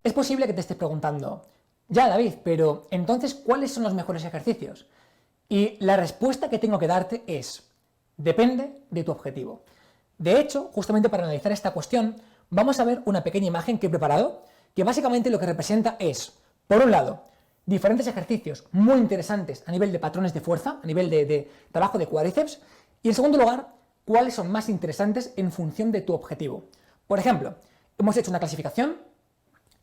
Es posible que te estés preguntando, ya David, pero entonces, ¿cuáles son los mejores ejercicios? Y la respuesta que tengo que darte es, depende de tu objetivo. De hecho, justamente para analizar esta cuestión, vamos a ver una pequeña imagen que he preparado, que básicamente lo que representa es, por un lado, diferentes ejercicios muy interesantes a nivel de patrones de fuerza, a nivel de trabajo de cuádriceps, y en segundo lugar, cuáles son más interesantes en función de tu objetivo. Por ejemplo, hemos hecho una clasificación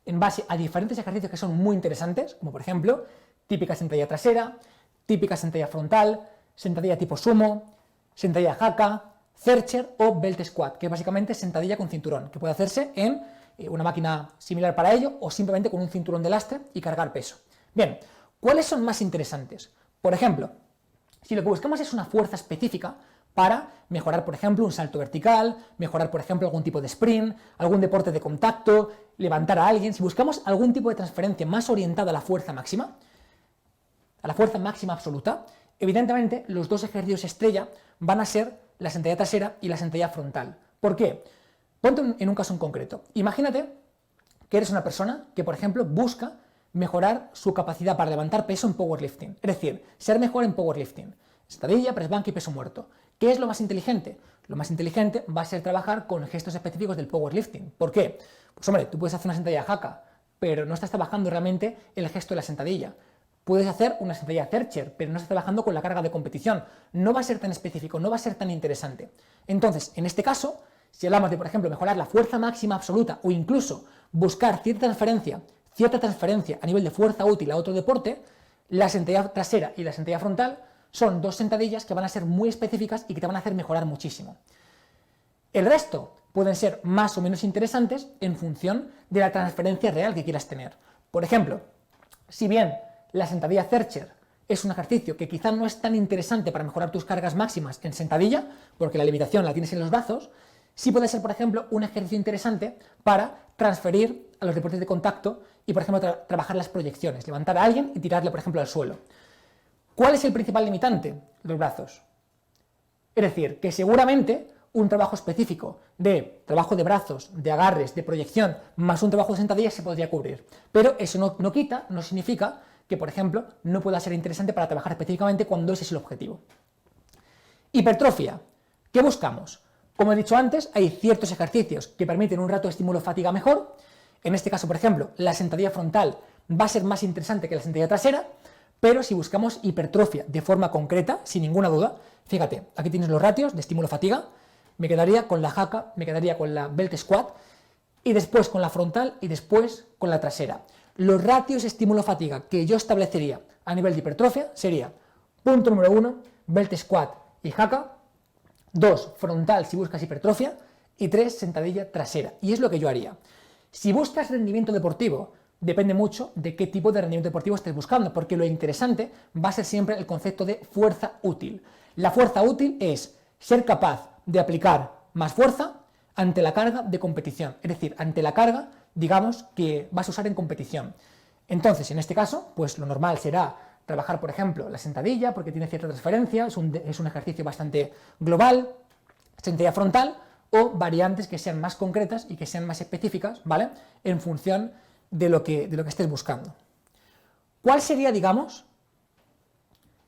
en base a diferentes ejercicios que son muy interesantes, como por ejemplo, típica sentadilla trasera, típica sentadilla frontal, sentadilla tipo sumo, sentadilla haka, Zercher o belt squat, que es básicamente sentadilla con cinturón, que puede hacerse en una máquina similar para ello o simplemente con un cinturón de lastre y cargar peso. Bien, ¿cuáles son más interesantes? Por ejemplo, si lo que buscamos es una fuerza específica para mejorar, por ejemplo, un salto vertical, mejorar, por ejemplo, algún tipo de sprint, algún deporte de contacto, levantar a alguien, si buscamos algún tipo de transferencia más orientada a la fuerza máxima absoluta, evidentemente los dos ejercicios estrella van a ser la sentadilla trasera y la sentadilla frontal. ¿Por qué? Ponte en un caso en concreto. Imagínate que eres una persona que, por ejemplo, busca mejorar su capacidad para levantar peso en powerlifting. Es decir, ser mejor en powerlifting. Sentadilla, press bank y peso muerto. ¿Qué es lo más inteligente? Lo más inteligente va a ser trabajar con gestos específicos del powerlifting. ¿Por qué? Pues hombre, tú puedes hacer una sentadilla haka, pero no estás trabajando realmente el gesto de la sentadilla. Puedes hacer una sentadilla Zercher, pero no estás trabajando con la carga de competición. No va a ser tan específico, no va a ser tan interesante. Entonces, en este caso, si hablamos de, por ejemplo, mejorar la fuerza máxima absoluta o incluso buscar cierta transferencia a nivel de fuerza útil a otro deporte, la sentadilla trasera y la sentadilla frontal son dos sentadillas que van a ser muy específicas y que te van a hacer mejorar muchísimo. El resto pueden ser más o menos interesantes en función de la transferencia real que quieras tener. Por ejemplo, si bien la sentadilla Zercher es un ejercicio que quizá no es tan interesante para mejorar tus cargas máximas en sentadilla, porque la limitación la tienes en los brazos, sí puede ser, por ejemplo, un ejercicio interesante para transferir a los deportes de contacto y, por ejemplo, trabajar las proyecciones, levantar a alguien y tirarle, por ejemplo, al suelo. ¿Cuál es el principal limitante? Los brazos. Es decir, que seguramente un trabajo específico de trabajo de brazos, de agarres, de proyección, más un trabajo de sentadilla se podría cubrir. Pero eso no significa que, por ejemplo, no pueda ser interesante para trabajar específicamente cuando ese es el objetivo. Hipertrofia. ¿Qué buscamos? Como he dicho antes, hay ciertos ejercicios que permiten un rato de estímulo-fatiga mejor. En este caso, por ejemplo, la sentadilla frontal va a ser más interesante que la sentadilla trasera, pero si buscamos hipertrofia de forma concreta, sin ninguna duda, fíjate, aquí tienes los ratios de estímulo-fatiga, me quedaría con la haka, me quedaría con la belt squat, y después con la frontal y después con la trasera. Los ratios estímulo-fatiga que yo establecería a nivel de hipertrofia sería, punto número 1, belt squat y haka, 2, frontal si buscas hipertrofia, y 3, sentadilla trasera. Y es lo que yo haría. Si buscas rendimiento deportivo, depende mucho de qué tipo de rendimiento deportivo estés buscando, porque lo interesante va a ser siempre el concepto de fuerza útil. La fuerza útil es ser capaz de aplicar más fuerza ante la carga de competición, es decir, ante la carga, digamos, que vas a usar en competición. Entonces, en este caso, pues lo normal será trabajar, por ejemplo, la sentadilla, porque tiene cierta transferencia, es un ejercicio bastante global, sentadilla frontal, o variantes que sean más concretas y que sean más específicas, ¿vale?, en función de lo que estés buscando. ¿Cuál sería, digamos,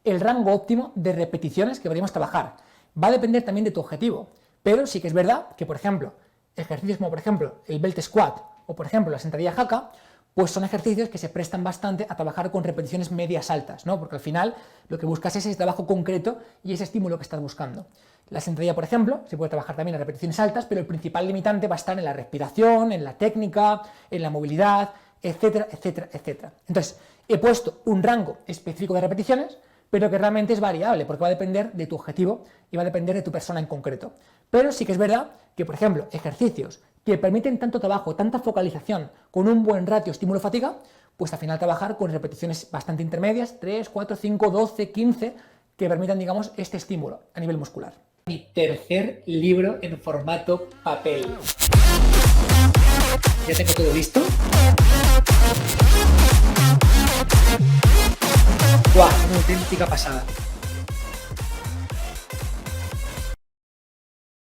el rango óptimo de repeticiones que deberíamos trabajar? Va a depender también de tu objetivo, pero sí que es verdad que, por ejemplo, ejercicios como, por ejemplo, el belt squat o, por ejemplo, la sentadilla haka, pues son ejercicios que se prestan bastante a trabajar con repeticiones medias altas, ¿no? Porque al final lo que buscas es ese trabajo concreto y ese estímulo que estás buscando. La sentadilla, por ejemplo, se puede trabajar también a repeticiones altas, pero el principal limitante va a estar en la respiración, en la técnica, en la movilidad, etcétera, etcétera, etcétera. Entonces, he puesto un rango específico de repeticiones, pero que realmente es variable, porque va a depender de tu objetivo y va a depender de tu persona en concreto. Pero sí que es verdad que, por ejemplo, ejercicios que permiten tanto trabajo, tanta focalización, con un buen ratio estímulo-fatiga, pues al final trabajar con repeticiones bastante intermedias, 3, 4, 5, 12, 15, que permitan, digamos, este estímulo a nivel muscular. Mi tercer libro en formato papel. Ya tengo todo listo. ¡Guau! Una auténtica pasada.